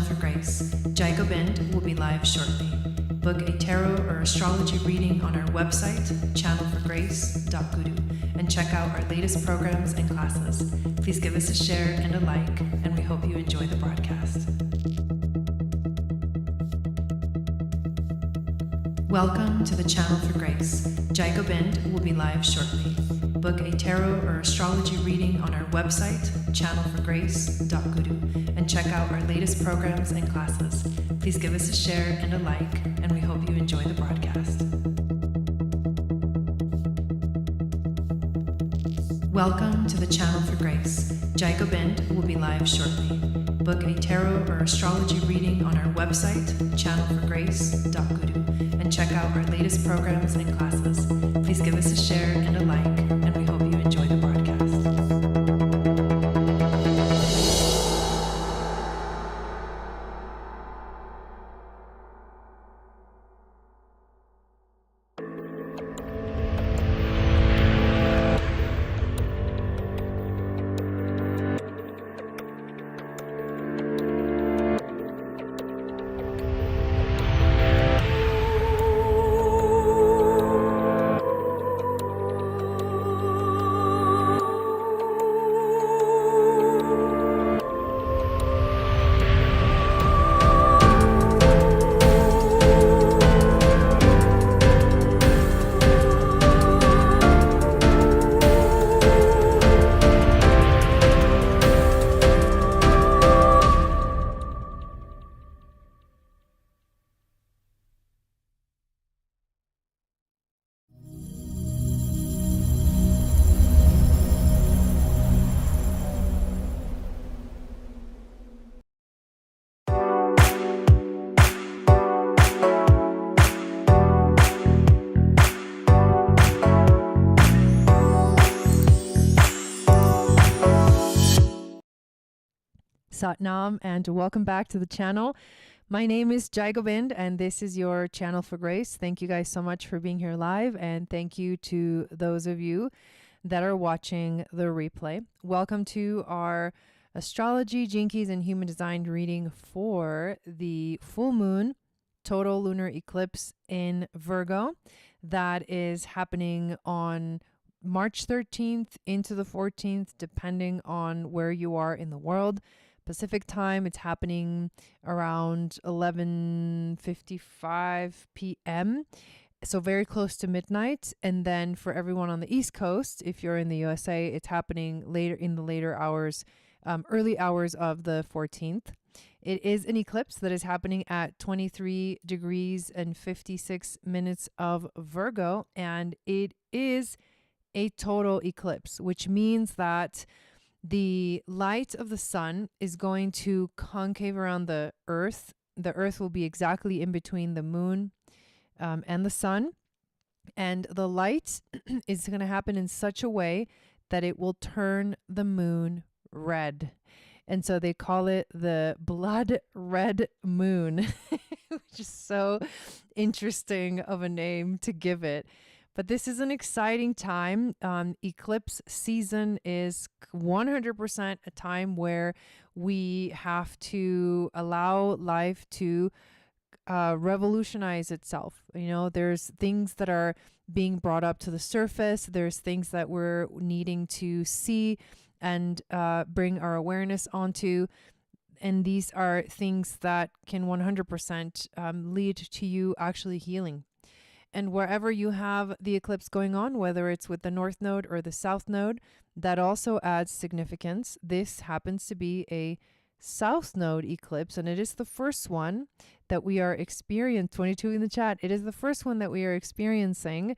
for Grace. Gobind will be live shortly. Book a tarot or astrology reading on our website, channelforgrace.guru, and check out our latest programs and classes. Please give us a share and a like, and we hope you enjoy the broadcast. Welcome to the Channel for Grace. Gobind will be live shortly. Book a tarot or astrology reading on our website, channelforgrace.guru, and check out our latest programs and classes. Please give us a share and a like, and we hope you enjoy the broadcast. Welcome to the Channel for Grace. Gobind will be live shortly. Book a tarot or astrology reading on our website, channelforgrace.guru, and check out our latest programs and classes. Please give us a share and a like, and we hope you enjoy the broadcast. Satnam, and welcome back to the channel. My name is Gobind, and this is your Channel for Grace. Thank you guys so much for being here live, and thank you to those of you that are watching the replay. Welcome to our astrology, jinkies, and human design reading for the full moon total lunar eclipse in Virgo that is happening on March 13th into the 14th, depending on where you are in the world. Pacific time, it's happening around 11:55 p.m. So very close to midnight. And then for everyone on the East Coast, if you're in the USA, it's happening later in the later hours, early hours of the 14th. It is an eclipse that is happening at 23 degrees and 56 minutes of Virgo, and it is a total eclipse, which means that the light of the sun is going to concave around the earth. The earth will be exactly in between the moon and the sun. And the light is going to happen in such a way that it will turn the moon red. And so they call it the blood red moon, which is so interesting of a name to give it. But this is an exciting time. Eclipse season is 100% a time where we have to allow life to revolutionize itself. You know, there's things that are being brought up to the surface. There's things that we're needing to see and bring our awareness onto. And these are things that can 100% lead to you actually healing. And wherever you have the eclipse going on, whether it's with the North Node or the South Node, that also adds significance. This happens to be a South Node eclipse, and it is the first one that we are experiencing. 22 in the chat. It is the first one that we are experiencing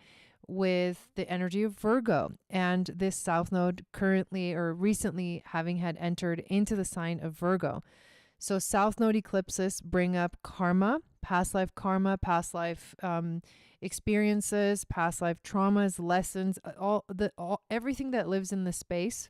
with the energy of Virgo, and this South Node currently or recently having had entered into the sign of Virgo. So South Node eclipses bring up karma, past life experiences, past life traumas, lessons, everything that lives in the space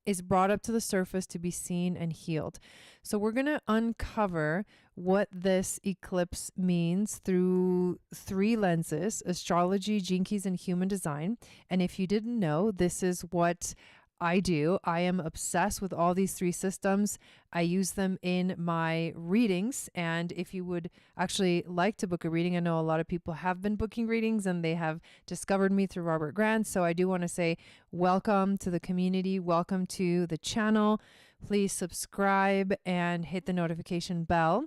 is brought up to the surface to be seen and healed. So we're going to uncover what this eclipse means through three lenses: astrology, jinkies, and human design. And if you didn't know, this is what I do. I am obsessed with all these three systems. I use them in my readings. And if you would actually like to book a reading, I know a lot of people have been booking readings and they have discovered me through Robert Grant. So I do want to say welcome to the community. Welcome to the channel. Please subscribe and hit the notification bell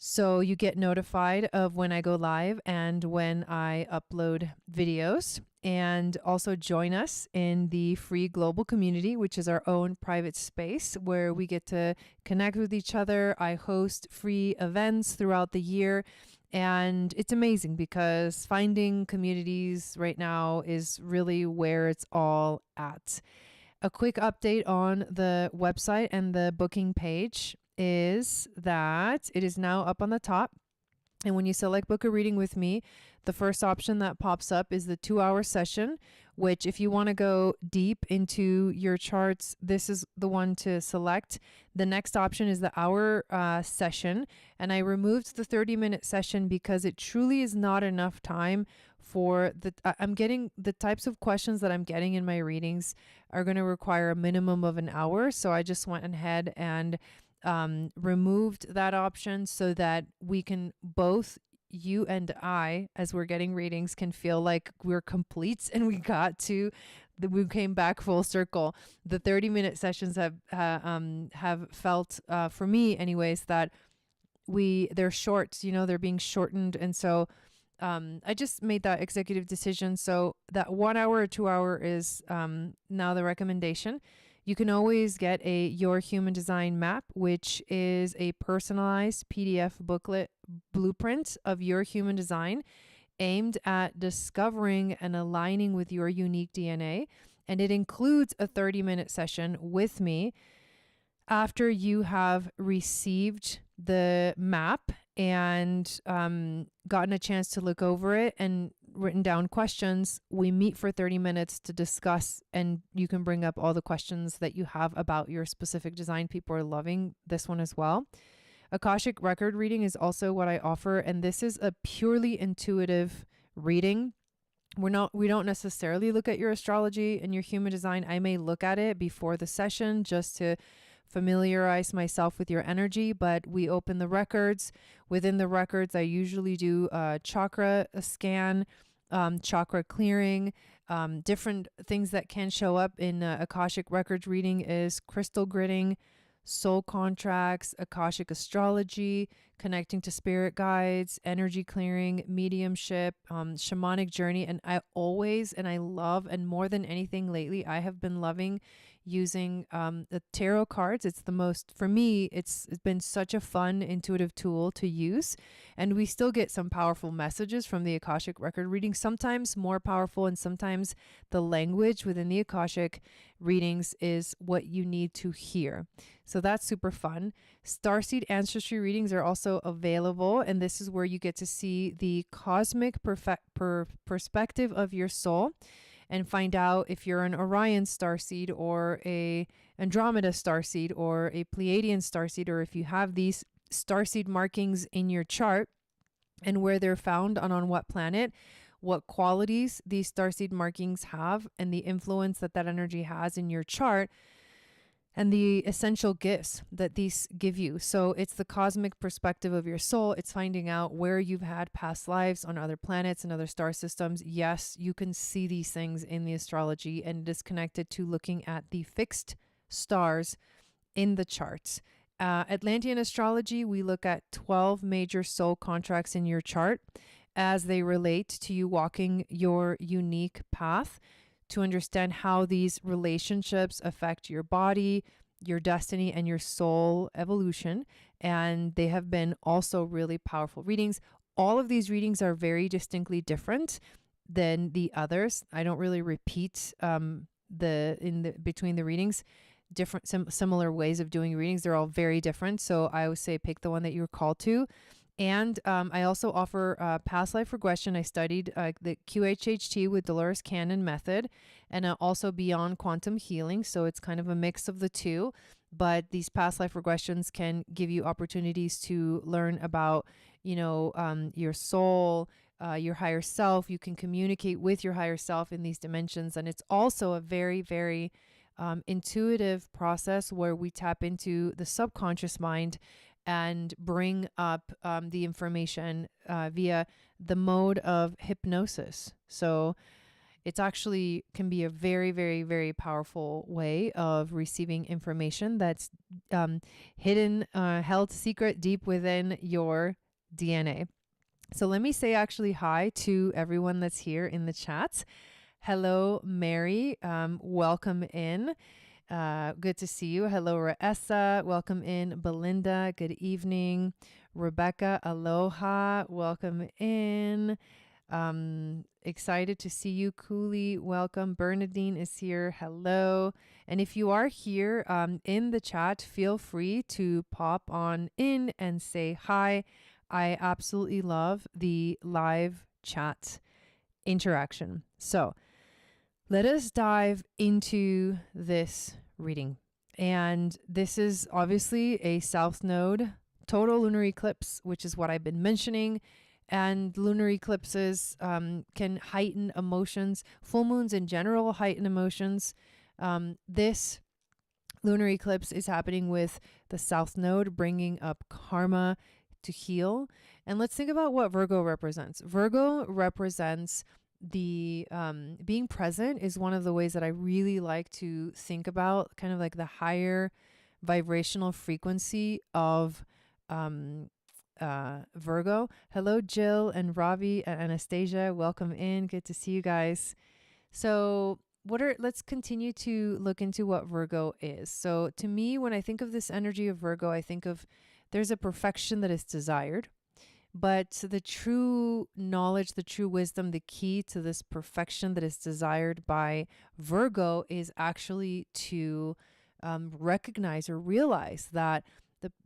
so you get notified of when I go live and when I upload videos. And also join us in the free global community, which is our own private space where we get to connect with each other. I host free events throughout the year. And it's amazing because finding communities right now is really where it's all at. A quick update on the website and the booking page is that it is now up on the top. And when you select book a reading with me, the first option that pops up is the 2-hour session, which if you want to go deep into your charts, this is the one to select. The next option is the hour session. And I removed the 30-minute session because it truly is not enough time for I'm getting the types of questions that I'm getting in my readings are going to require a minimum of an hour. So I just went ahead and removed that option so that we can both, you and I, as we're getting readings, can feel like we're complete and we came back full circle. The 30-minute sessions have felt, for me anyways, that they're short, they're being shortened. And so I just made that executive decision. So that 1 hour or 2 hour is now the recommendation. You can always get a Your Human Design map, which is a personalized PDF booklet blueprint of your human design aimed at discovering and aligning with your unique DNA. And it includes a 30-minute session with me after you have received the map and gotten a chance to look over it and written down questions. We meet for 30 minutes to discuss, and you can bring up all the questions that you have about your specific design. People are loving this one as well. Akashic record reading is also what I offer, and this is a purely intuitive reading. We don't necessarily look at your astrology and your human design. I may look at it before the session just to familiarize myself with your energy, but we open the records. Within the records, I usually do a chakra scan, chakra clearing, different things that can show up in Akashic records reading is crystal gridding, soul contracts, Akashic astrology, connecting to spirit guides, energy clearing, mediumship, shamanic journey. And I love, and more than anything lately, I have been loving using the tarot cards. For me, it's been such a fun, intuitive tool to use. And we still get some powerful messages from the Akashic record reading, sometimes more powerful, and sometimes the language within the Akashic readings is what you need to hear. So that's super fun. Starseed ancestry readings are also available, and this is where you get to see the cosmic perspective of your soul and find out if you're an Orion starseed or a Andromeda starseed or a Pleiadian starseed, or if you have these starseed markings in your chart and where they're found on what planet, what qualities these starseed markings have, and the influence that energy has in your chart, and the essential gifts that these give you. So it's the cosmic perspective of your soul. It's finding out where you've had past lives on other planets and other star systems. Yes, you can see these things in the astrology, and it is connected to looking at the fixed stars in the charts. Atlantean astrology, we look at 12 major soul contracts in your chart as they relate to you walking your unique path, to understand how these relationships affect your body, your destiny, and your soul evolution. And they have been also really powerful readings. All of these readings are very distinctly different than the others. I don't really repeat between the readings, different similar ways of doing readings. They're all very different. So I always say pick the one that you're called to. And I also offer past life regression. I studied the QHHT with Dolores Cannon method, and also beyond quantum healing. So it's kind of a mix of the two. But these past life regressions can give you opportunities to learn about, your soul, your higher self. You can communicate with your higher self in these dimensions. And it's also a very, very intuitive process where we tap into the subconscious mind and bring up the information via the mode of hypnosis. So it's actually can be a very, very, very powerful way of receiving information that's hidden, held secret deep within your DNA. So let me say actually hi to everyone that's here in the chat. Hello, Mary. Welcome in. Good to see you. Hello, Raessa. Welcome in. Belinda, good evening. Rebecca, aloha. Welcome in. Excited to see you. Cooley, welcome. Bernadine is here. Hello. And if you are here in the chat, feel free to pop on in and say hi. I absolutely love the live chat interaction. So let us dive into this reading. And this is obviously a South Node total lunar eclipse, which is what I've been mentioning. And lunar eclipses can heighten emotions. Full moons in general heighten emotions. This lunar eclipse is happening with the South Node, bringing up karma to heal. And let's think about what Virgo represents. Virgo represents the being present is one of the ways that I really like to think about kind of like the higher vibrational frequency of Virgo. Hello, Jill and Ravi and Anastasia. Welcome in. Good to see you guys. So let's continue to look into what Virgo is. So to me, when I think of this energy of Virgo, I think of there's a perfection that is desired, but the true knowledge, the true wisdom, the key to this perfection that is desired by Virgo is actually to recognize or realize that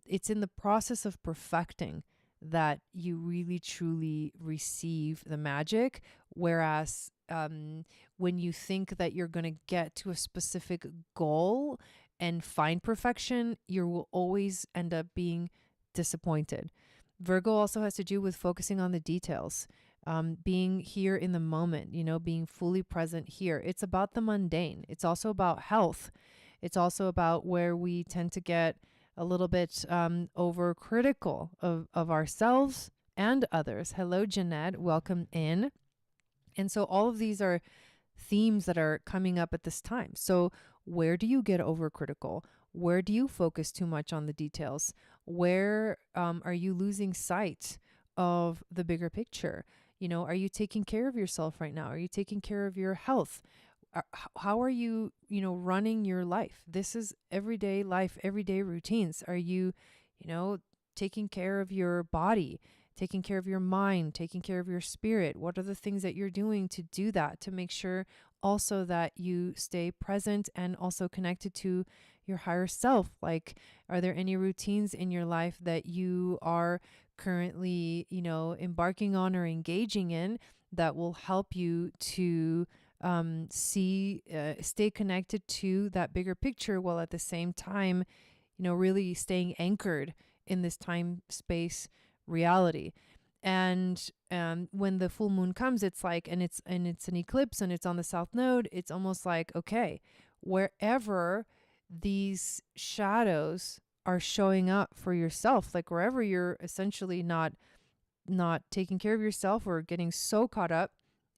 it's in the process of perfecting that you really truly receive the magic. Whereas when you think that you're going to get to a specific goal and find perfection, you will always end up being disappointed. Virgo also has to do with focusing on the details, being here in the moment, being fully present here. It's about the mundane. It's also about health. It's also about where we tend to get a little bit overcritical of ourselves and others. Hello, Jeanette. Welcome in. And so all of these are themes that are coming up at this time. So where do you get overcritical? Where do you focus too much on the details? Where are you losing sight of the bigger picture? Are you taking care of yourself right now? Are you taking care of your health? How are you, running your life? This is everyday life, everyday routines. Are you, taking care of your body, taking care of your mind, taking care of your spirit? What are the things that you're doing to do that, to make sure also that you stay present and also connected to your higher self? Like, are there any routines in your life that you are currently, embarking on or engaging in that will help you to stay connected to that bigger picture, while at the same time, really staying anchored in this time space reality? And when the full moon comes, it's like, and it's an eclipse and it's on the South Node. It's almost like, okay, wherever these shadows are showing up for yourself, like wherever you're essentially not taking care of yourself or getting so caught up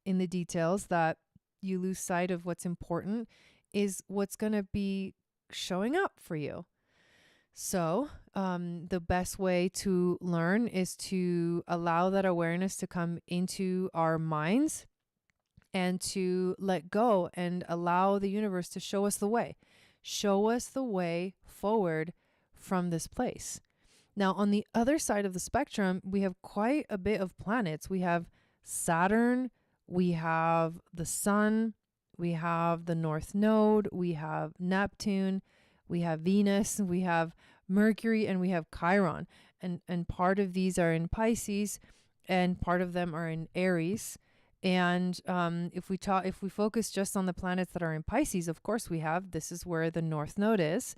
in the details that you lose sight of what's important, is what's going to be showing up for you. So the best way to learn is to allow that awareness to come into our minds and to let go and allow the universe to show us the way forward from this place. Now, on the other side of the spectrum, we have quite a bit of planets. We have Saturn, we have the Sun, we have the North Node, we have Neptune, we have Venus, we have Mercury, and we have Chiron. And part of these are in Pisces and part of them are in Aries. And if we focus just on the planets that are in Pisces, of course this is where the North Node is.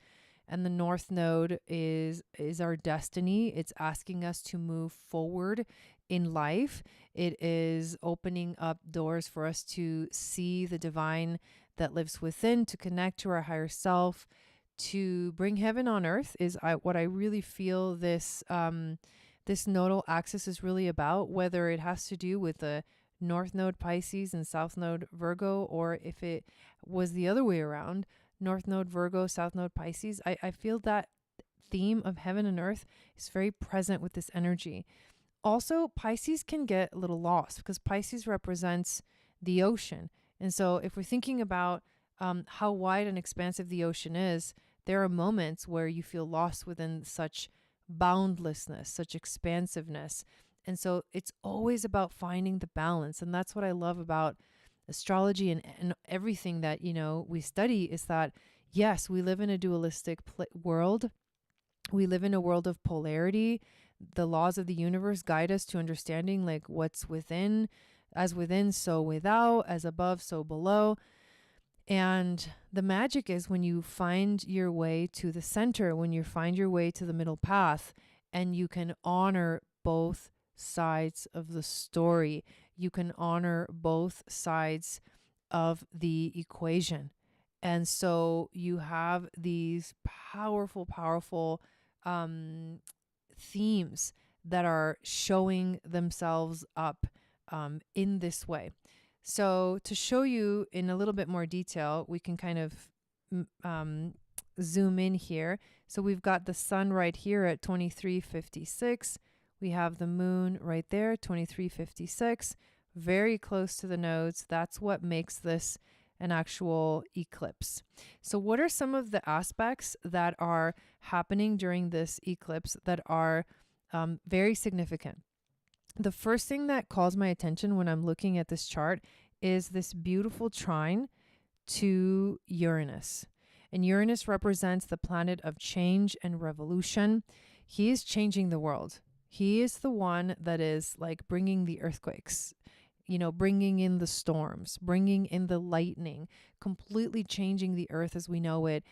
And the North Node is our destiny. It's asking us to move forward in life. It is opening up doors for us to see the divine that lives within, to connect to our higher self, to bring heaven on earth is what I really feel this this nodal axis is really about, whether it has to do with the North Node Pisces and South Node Virgo, or if it was the other way around, North Node Virgo, South Node Pisces. I feel that theme of heaven and earth is very present with this energy. Also, Pisces can get a little lost because Pisces represents the ocean. And so if we're thinking about how wide and expansive the ocean is, there are moments where you feel lost within such boundlessness, such expansiveness. And so it's always about finding the balance. And that's what I love about astrology and everything that, we study, is that, yes, we live in a dualistic world. We live in a world of polarity. The laws of the universe guide us to understanding like what's within, as within, so without, as above, so below. And the magic is when you find your way to the center, when you find your way to the middle path, and you can honor both sides of the story. You can honor both sides of the equation. And so you have these powerful themes that are showing themselves up in this way. So to show you in a little bit more detail, we can kind of zoom in here. So we've got the sun right here at 2356. We have the moon right there, 2356, very close to the nodes. That's what makes this an actual eclipse. So what are some of the aspects that are happening during this eclipse that are very significant? The first thing that calls my attention when I'm looking at this chart is this beautiful trine to Uranus. And Uranus represents the planet of change and revolution. He is changing the world. He is the one that is like bringing the earthquakes, bringing in the storms, bringing in the lightning, completely changing the earth as we know it,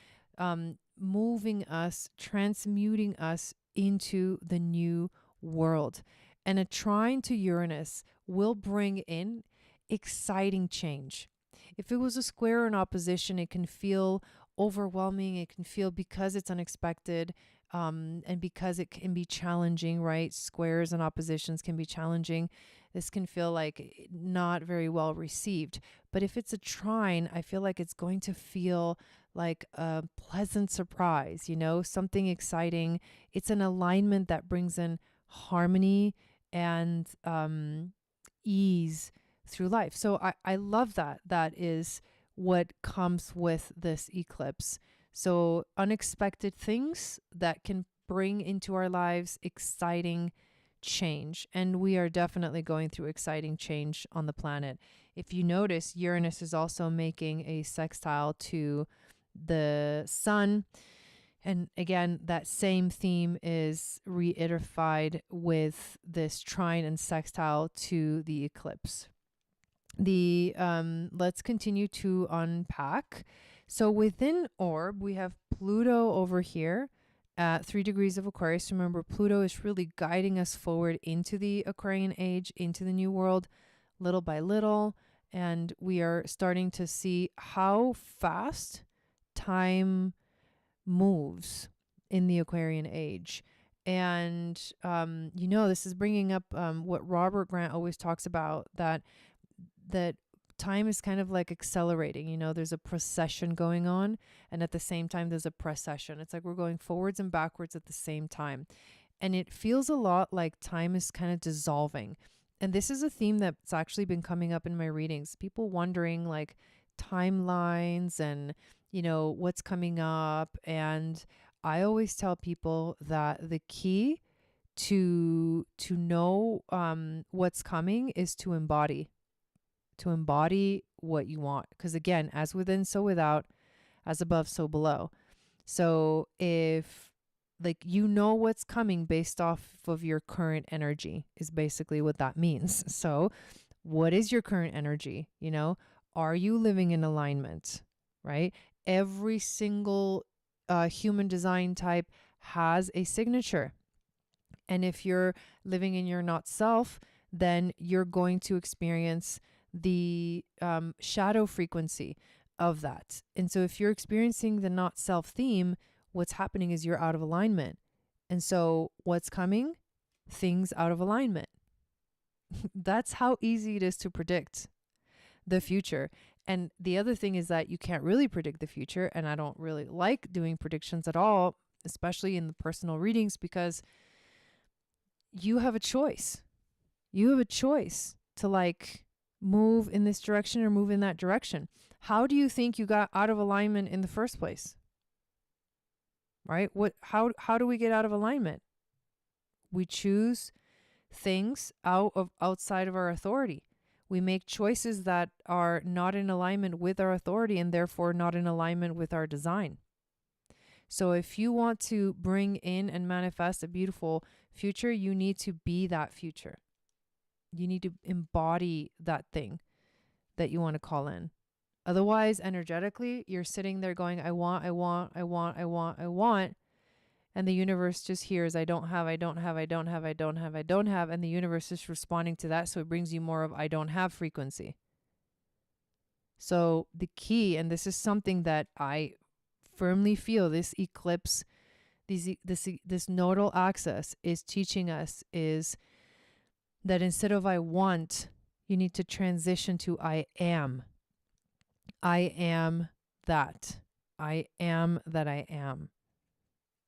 moving us, transmuting us into the new world. And a trine to Uranus will bring in exciting change. If it was a square or an opposition, it can feel overwhelming. It can feel, because it's unexpected, and because it can be challenging, right? Squares and oppositions can be challenging. This can feel like not very well received. But if it's a trine, I feel like it's going to feel like a pleasant surprise, something exciting. It's an alignment that brings in harmony and ease through life. So I love that. That is what comes with this eclipse. So unexpected things that can bring into our lives exciting change. And we are definitely going through exciting change on the planet. If you notice, Uranus is also making a sextile to the sun. And again, that same theme is reiterated with this trine and sextile to the eclipse. Let's continue to unpack. So within orb, we have Pluto over here at 3 degrees of Aquarius. Remember, Pluto is really guiding us forward into the Aquarian age, into the new world, little by little. And we are starting to see how fast time moves in the Aquarian age. And, this is bringing up what Robert Grant always talks about, that time is kind of like accelerating. There's a procession going on, and at the same time, there's a precession. It's like we're going forwards and backwards at the same time. And it feels a lot like time is kind of dissolving. And this is a theme that's actually been coming up in my readings. People wondering like timelines and, what's coming up. And I always tell people that the key to know what's coming is to embody what you want. Because again, as within, so without, as above, so below. So if what's coming based off of your current energy is basically what that means. So what is your current energy? Are you living in alignment, right? Every single human design type has a signature. And if you're living in your not self, then you're going to experience the shadow frequency of that. And so if you're experiencing the not self theme, what's happening is you're out of alignment. And so what's coming? Things out of alignment. That's how easy it is to predict the future. And the other thing is that you can't really predict the future. And I don't really like doing predictions at all, especially in the personal readings, because you have a choice. You have a choice to like move in this direction or move in that direction. How do you think you got out of alignment in the first place? Right? How do we get out of alignment? We choose things outside of our authority. We make choices that are not in alignment with our authority and therefore not in alignment with our design. So if you want to bring in and manifest a beautiful future, you need to be that future. You need to embody that thing that you want to call in. Otherwise, energetically, you're sitting there going, I want. And the universe just hears, I don't have. And the universe is responding to that. So it brings you more of I don't have frequency. So the key, and this is something that I firmly feel this eclipse, this nodal axis is teaching us, is that instead of I want, you need to transition to I am. I am that. I am that I am.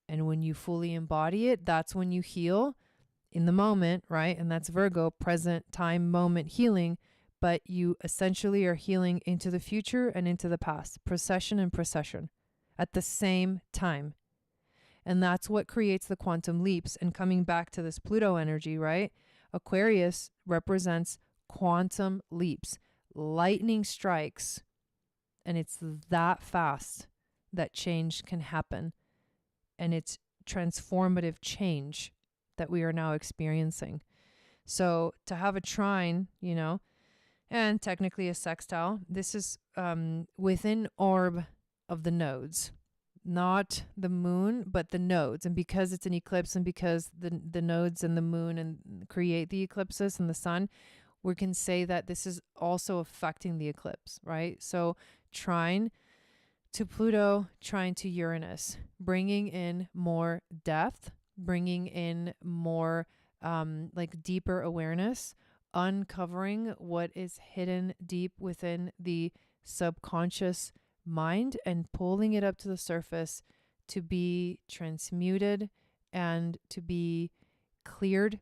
And when you fully embody it, that's when you heal in the moment, right? And that's Virgo, present time, moment healing. But you essentially are healing into the future and into the past, procession and procession at the same time. And that's what creates the quantum leaps. And coming back to this Pluto energy, right? Aquarius represents quantum leaps, lightning strikes. And it's that fast that change can happen. And it's transformative change that we are now experiencing. So to have a trine, and technically a sextile, this is within orb of the nodes, not the moon, but the nodes. And because it's an eclipse and because the nodes and the moon and create the eclipses and the sun, we can say that this is also affecting the eclipse, right? So trine to Pluto, trine to Uranus, bringing in more depth, bringing in more deeper awareness, uncovering what is hidden deep within the subconscious mind and pulling it up to the surface to be transmuted and to be cleared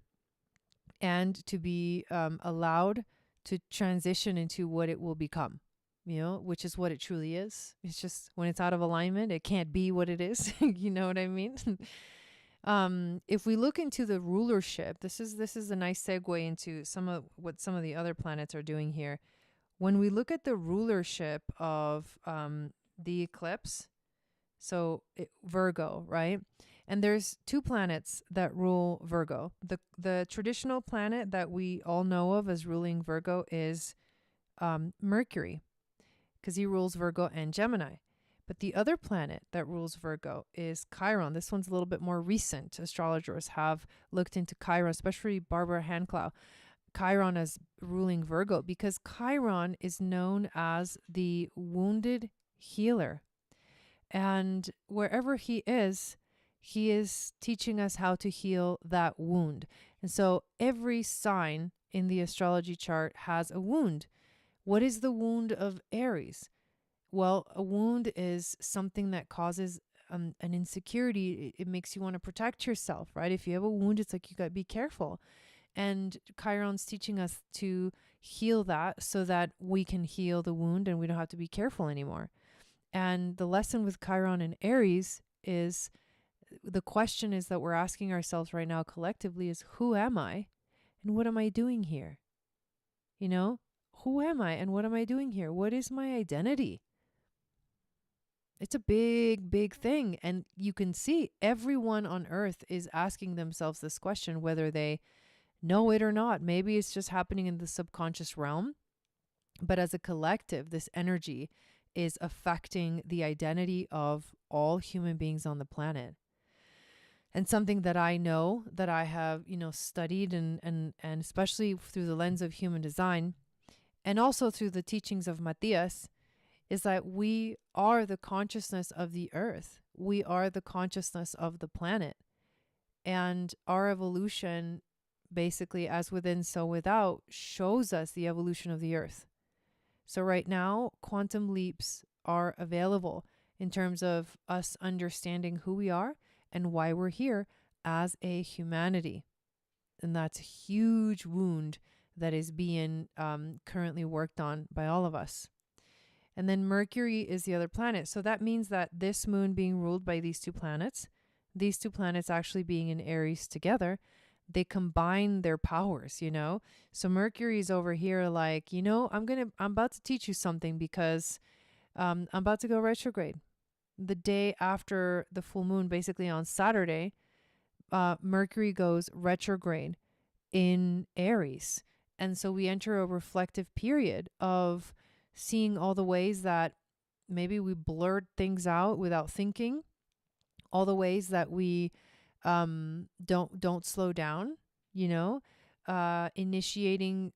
and to be allowed to transition into what it will become. Which is what it truly is. It's just when it's out of alignment, it can't be what it is. You know what I mean? If we look into the rulership, this is a nice segue into some of the other planets are doing here. When we look at the rulership of the eclipse, Virgo, right? And there's two planets that rule Virgo. The traditional planet that we all know of as ruling Virgo is Mercury, because he rules Virgo and Gemini. But the other planet that rules Virgo is Chiron. This one's a little bit more recent. Astrologers have looked into Chiron, especially Barbara Hanclau. Chiron as ruling Virgo, because Chiron is known as the wounded healer. And wherever he is teaching us how to heal that wound. And so every sign in the astrology chart has a wound. What is the wound of Aries? Well, a wound is something that causes an insecurity. It makes you want to protect yourself, right? If you have a wound, it's like you got to be careful. And Chiron's teaching us to heal that so that we can heal the wound and we don't have to be careful anymore. And the lesson with Chiron and Aries is, the question is that we're asking ourselves right now collectively is, who am I and what am I doing here? Who am I and what am I doing here? What is my identity? It's a big, big thing. And you can see everyone on earth is asking themselves this question, whether they know it or not. Maybe it's just happening in the subconscious realm. But as a collective, this energy is affecting the identity of all human beings on the planet. And something that I know, that I have, studied and especially through the lens of human design, and also through the teachings of Matthias, is that we are the consciousness of the earth. We are the consciousness of the planet. And our evolution, basically as within, so without, shows us the evolution of the earth. So right now, quantum leaps are available in terms of us understanding who we are and why we're here as a humanity. And that's a huge wound that is being currently worked on by all of us. And then Mercury is the other planet. So that means that this moon being ruled by these two planets actually being in Aries together, they combine their powers, you know? So Mercury's over here like, you know, I'm about to teach you something because I'm about to go retrograde. The day after the full moon, basically on Saturday, Mercury goes retrograde in Aries. And so we enter a reflective period of seeing all the ways that maybe we blurred things out without thinking, all the ways that we don't slow down, you know, initiating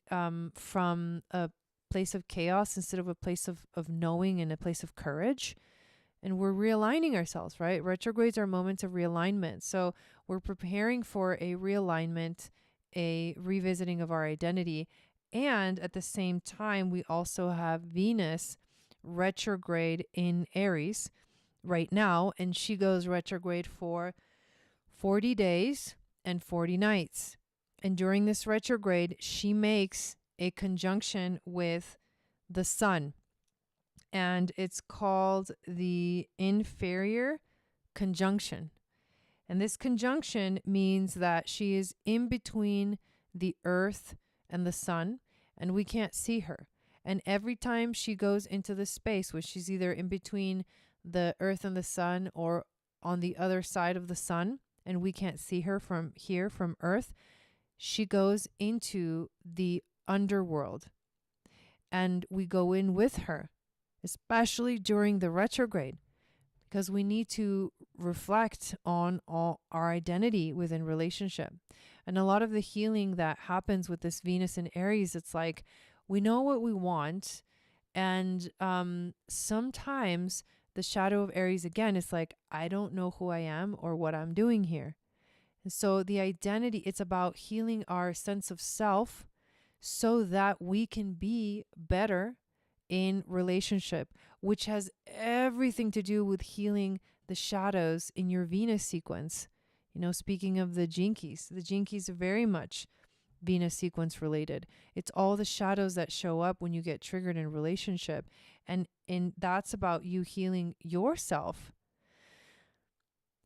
from a place of chaos instead of a place of knowing and a place of courage. And we're realigning ourselves, right? Retrogrades are moments of realignment. So we're preparing for a realignment, a revisiting of our identity. And at the same time, we also have Venus retrograde in Aries right now. And she goes retrograde for 40 days and 40 nights. And during this retrograde, she makes a conjunction with the sun. And it's called the inferior conjunction. And this conjunction means that she is in between the earth and the sun, and we can't see her. And every time she goes into the space, which she's either in between the earth and the sun or on the other side of the sun, and we can't see her from here, from earth, she goes into the underworld. And we go in with her, especially during the retrograde, because we need to reflect on all our identity within relationship. And a lot of the healing that happens with this Venus in Aries, it's like we know what we want. And sometimes the shadow of Aries, again, is like, I don't know who I am or what I'm doing here. And so the identity, it's about healing our sense of self so that we can be better in relationship, which has everything to do with healing the shadows in your Venus sequence. You know, speaking of the jinkies are very much Venus sequence related. It's all the shadows that show up when you get triggered in relationship. And that's about you healing yourself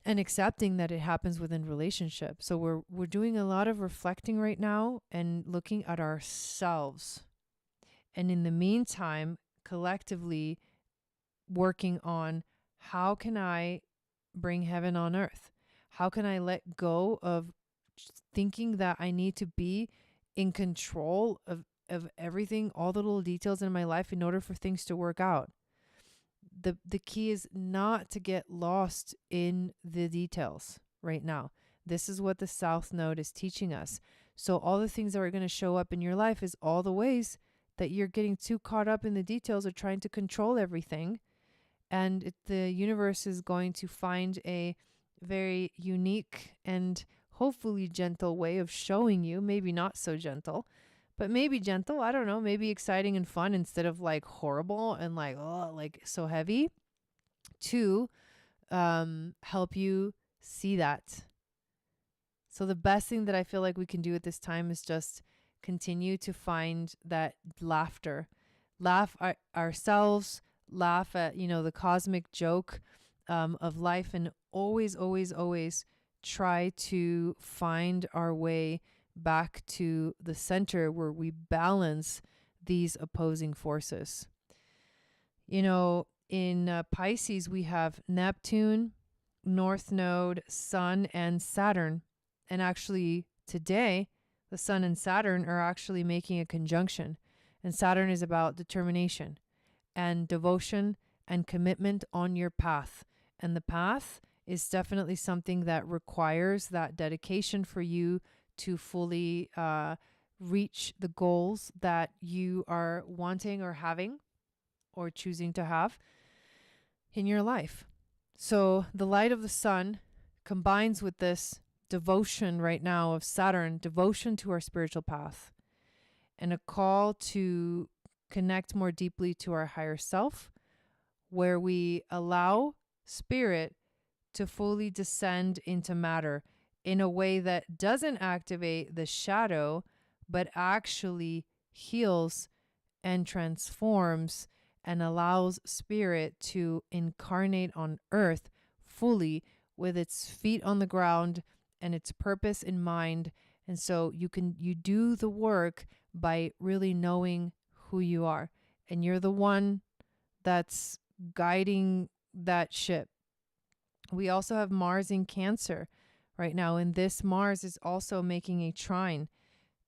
and accepting that it happens within relationship. So we're doing a lot of reflecting right now and looking at ourselves. And in the meantime, collectively working on how can I bring heaven on earth? How can I let go of thinking that I need to be in control of everything, all the little details in my life in order for things to work out? The key is not to get lost in the details right now. This is what the South Node is teaching us. So all the things that are going to show up in your life is all the ways that you're getting too caught up in the details of trying to control everything. And the universe is going to find a very unique and hopefully gentle way of showing you, maybe not so gentle, but maybe gentle, I don't know, maybe exciting and fun instead of like horrible and like, oh, like so heavy, to help you see that. So the best thing that I feel like we can do at this time is just continue to find that laughter, laugh at ourselves, laugh at, you know, the cosmic joke of life, and always, always, always try to find our way back to the center where we balance these opposing forces. You know, in Pisces, we have Neptune, North Node, Sun, and Saturn. And actually today, the Sun and Saturn are actually making a conjunction. And Saturn is about determination and devotion and commitment on your path. And the path is definitely something that requires that dedication for you to fully reach the goals that you are wanting or having. or choosing to have in your life. So the light of the sun combines with this devotion right now of Saturn, devotion to our spiritual path, and a call to connect more deeply to our higher self, where we allow spirit to fully descend into matter in a way that doesn't activate the shadow, but actually heals and transforms and allows spirit to incarnate on earth fully with its feet on the ground and its purpose in mind. And so you do the work by really knowing who you are, and you're the one that's guiding that ship. We also have Mars in Cancer right now, and this Mars is also making a trine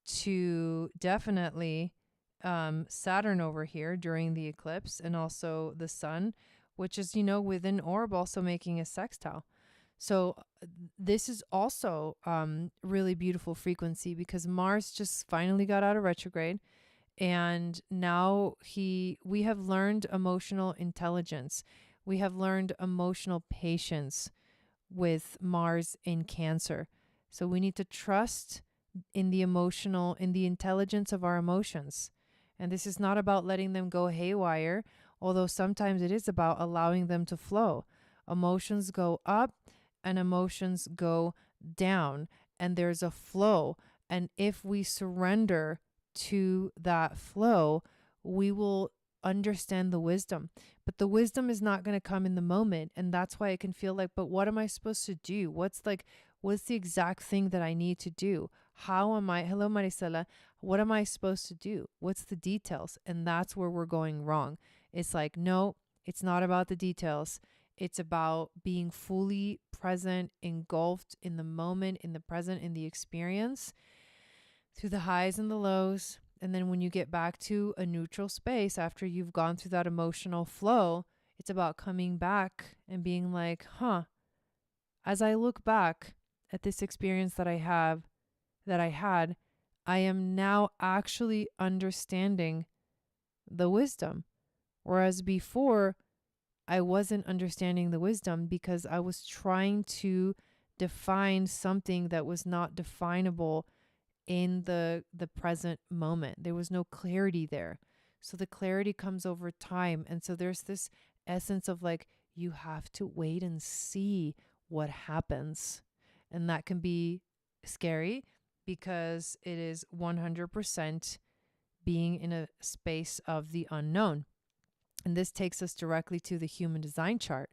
to definitely Saturn over here during the eclipse, and also the sun, which is, within orb also making a sextile. So this is also really beautiful frequency, because Mars just finally got out of retrograde, and now we have learned emotional intelligence. We have learned emotional patience with Mars in Cancer. So we need to trust in the intelligence of our emotions. And this is not about letting them go haywire, although sometimes it is about allowing them to flow. Emotions go up and emotions go down, and there's a flow. And if we surrender to that flow, we will understand the wisdom. But the wisdom is not going to come in the moment. And that's why it can feel like, but what am I supposed to do? What's the exact thing that I need to do? Hello, Marisela, what am I supposed to do? What's the details? And that's where we're going wrong. It's like, no, it's not about the details. It's about being fully present, engulfed in the moment, in the present, in the experience, through the highs and the lows. And then when you get back to a neutral space after you've gone through that emotional flow, it's about coming back and being like, as I look back at this experience that I had, I am now actually understanding the wisdom. Whereas before, I wasn't understanding the wisdom because I was trying to define something that was not definable in the present moment. There was no clarity there. So the clarity comes over time. And so there's this essence of like, you have to wait and see what happens. And that can be scary because it is 100% being in a space of the unknown. And this takes us directly to the human design chart.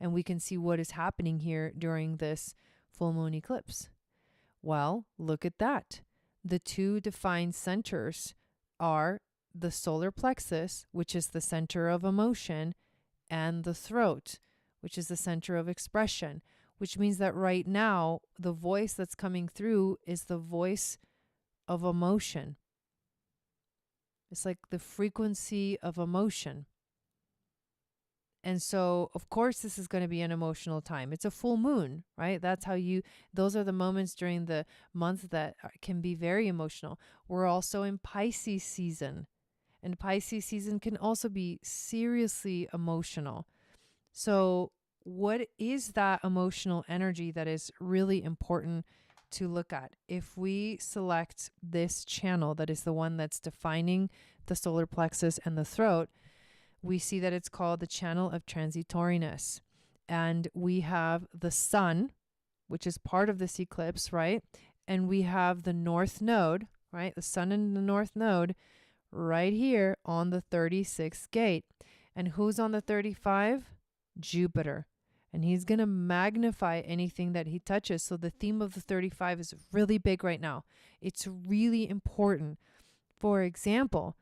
And we can see what is happening here during this full moon eclipse. Well, look at that. The two defined centers are the solar plexus, which is the center of emotion, and the throat, which is the center of expression, which means that right now, the voice that's coming through is the voice of emotion. It's like the frequency of emotion. And so, of course, this is going to be an emotional time. It's a full moon, right? Those are the moments during the month that can be very emotional. We're also in Pisces season, and Pisces season can also be seriously emotional. So what is that emotional energy that is really important to look at? If we select this channel, that is the one that's defining the solar plexus and the throat, we see that it's called the channel of transitoriness. And we have the sun, which is part of this eclipse, right? And we have the north node, right? The sun and the north node right here on the 36th gate. And who's on the 35? Jupiter. And he's going to magnify anything that he touches. So the theme of the 35 is really big right now. It's really important. For example,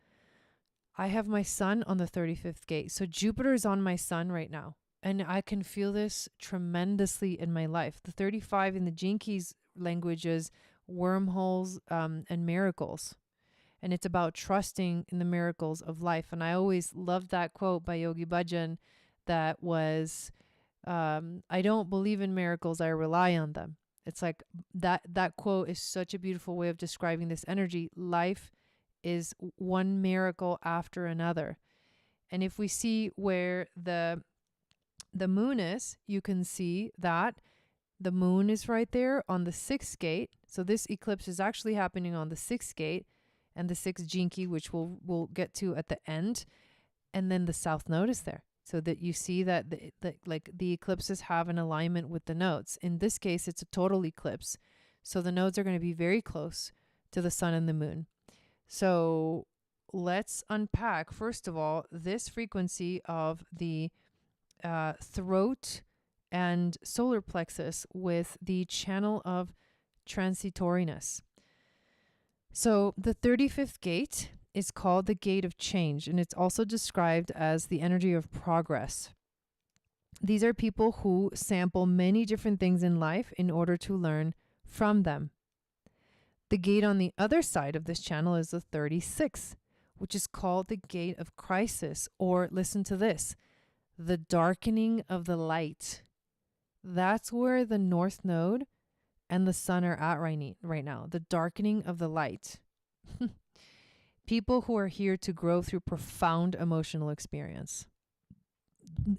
I have my sun on the 35th gate. So Jupiter is on my sun right now. And I can feel this tremendously in my life. The 35 in the Gene Keys language is wormholes and miracles. And it's about trusting in the miracles of life. And I always loved that quote by Yogi Bhajan that was, I don't believe in miracles, I rely on them. It's like that quote is such a beautiful way of describing this energy. Life is one miracle after another. And if we see where the moon is, you can see that the moon is right there on the 6th gate. So this eclipse is actually happening on the 6th gate and the 6th jinki, which we'll get to at the end. And then the south node is there. So that you see that the eclipses have an alignment with the nodes. In this case, it's a total eclipse. So the nodes are going to be very close to the sun and the moon. So let's unpack, first of all, this frequency of the throat and solar plexus with the channel of transitoriness. So the 35th gate is called the gate of change, and it's also described as the energy of progress. These are people who sample many different things in life in order to learn from them. The gate on the other side of this channel is the 36th, which is called the gate of crisis, or listen to this, the darkening of the light. That's where the north node and the sun are at right now, the darkening of the light. People who are here to grow through profound emotional experience.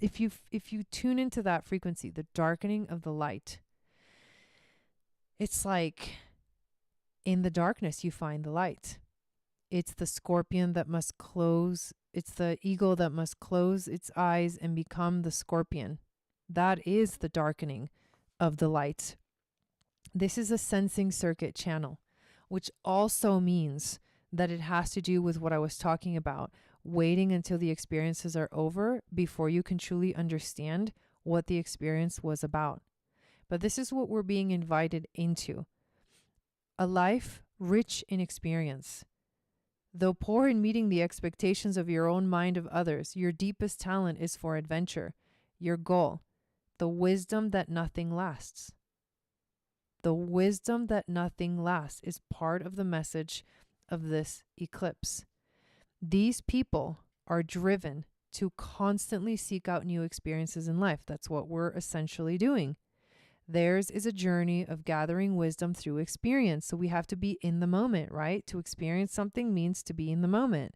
If you tune into that frequency, the darkening of the light, it's like in the darkness you find the light. It's the scorpion that must close, it's the eagle that must close its eyes and become the scorpion. That is the darkening of the light. This is a sensing circuit channel, which also means that it has to do with what I was talking about, waiting until the experiences are over before you can truly understand what the experience was about. But this is what we're being invited into. A life rich in experience. Though poor in meeting the expectations of your own mind of others, your deepest talent is for adventure. Your goal, the wisdom that nothing lasts. The wisdom that nothing lasts is part of the message of this eclipse. These people are driven to constantly seek out new experiences in life. That's what we're essentially doing. Theirs is a journey of gathering wisdom through experience. So we have to be in the moment, right? To experience something means to be in the moment.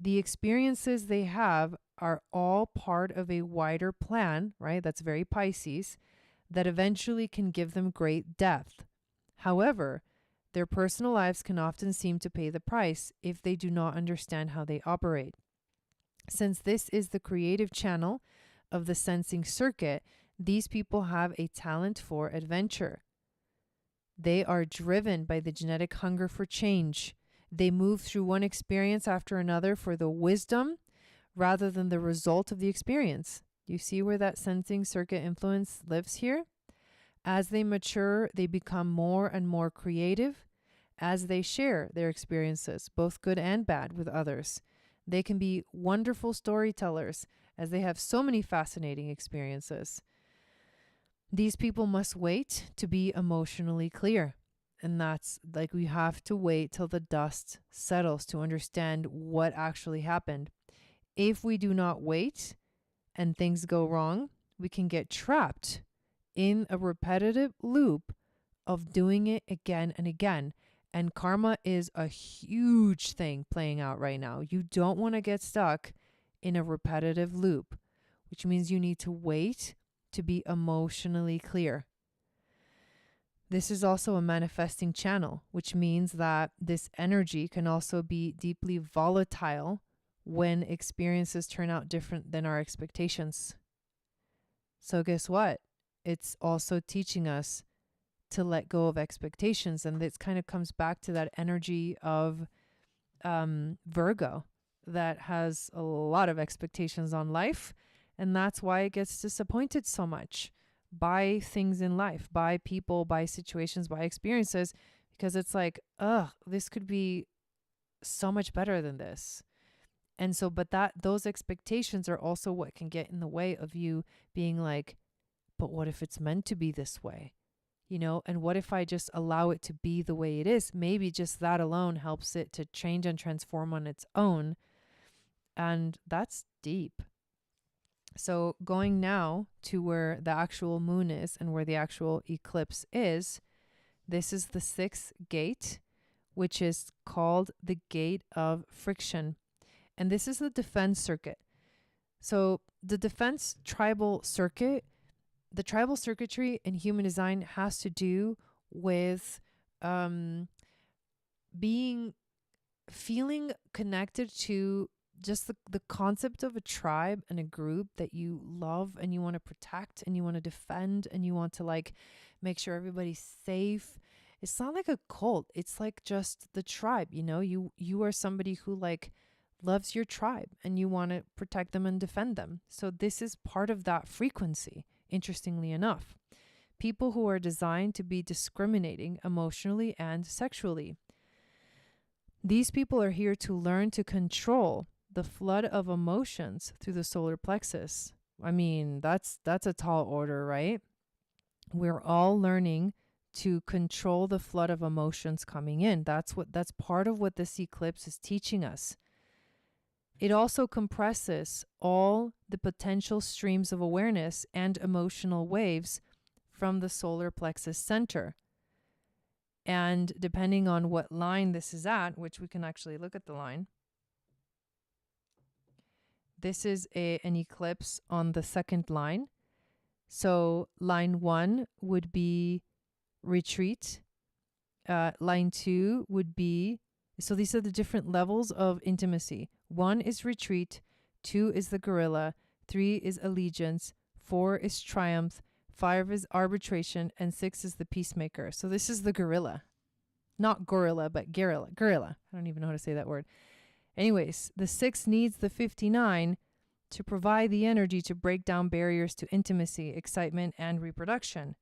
The experiences they have are all part of a wider plan, right? That's very Pisces, that eventually can give them great depth. However, their personal lives can often seem to pay the price if they do not understand how they operate. Since this is the creative channel of the sensing circuit, these people have a talent for adventure. They are driven by the genetic hunger for change. They move through one experience after another for the wisdom rather than the result of the experience. You see where that sensing circuit influence lives here? As they mature, they become more and more creative as they share their experiences, both good and bad, with others. They can be wonderful storytellers as they have so many fascinating experiences. These people must wait to be emotionally clear. And that's like we have to wait till the dust settles to understand what actually happened. If we do not wait and things go wrong, we can get trapped in a repetitive loop of doing it again and again. And karma is a huge thing playing out right now. You don't want to get stuck in a repetitive loop, which means you need to wait to be emotionally clear. This is also a manifesting channel, which means that this energy can also be deeply volatile when experiences turn out different than our expectations. So guess what? It's also teaching us to let go of expectations. And this kind of comes back to that energy of Virgo that has a lot of expectations on life. And that's why it gets disappointed so much by things in life, by people, by situations, by experiences, because it's like, this could be so much better than this. And so, but those expectations are also what can get in the way of you being like, but what if it's meant to be this way? You know, and what if I just allow it to be the way it is? Maybe just that alone helps it to change and transform on its own. And that's deep. So going now to where the actual moon is and where the actual eclipse is, this is the 6th gate, which is called the gate of friction. And this is the defense circuit. So the defense tribal circuit, the tribal circuitry in human design has to do with feeling connected to just the concept of a tribe and a group that you love and you want to protect and you want to defend and you want to like make sure everybody's safe. It's not like a cult. It's like just the tribe, you know, you are somebody who like loves your tribe and you want to protect them and defend them. So this is part of that frequency, interestingly enough. People who are designed to be discriminating emotionally and sexually. These people are here to learn to control the flood of emotions through the solar plexus. I mean, that's a tall order, right? We're all learning to control the flood of emotions coming in. That's part of what this eclipse is teaching us. It also compresses all the potential streams of awareness and emotional waves from the solar plexus center. And depending on what line this is at, which we can actually look at the line, this is an eclipse on the second line. So line 1 would be retreat. Line 2 would be, so these are the different levels of intimacy. 1 is retreat, 2 is the gorilla, 3 is allegiance, 4 is triumph, 5 is arbitration, and 6 is the peacemaker. So this is the gorilla. Not gorilla, but gorilla. Gorilla. I don't even know how to say that word. Anyways, the 6 needs the 59 to provide the energy to break down barriers to intimacy, excitement, and reproduction.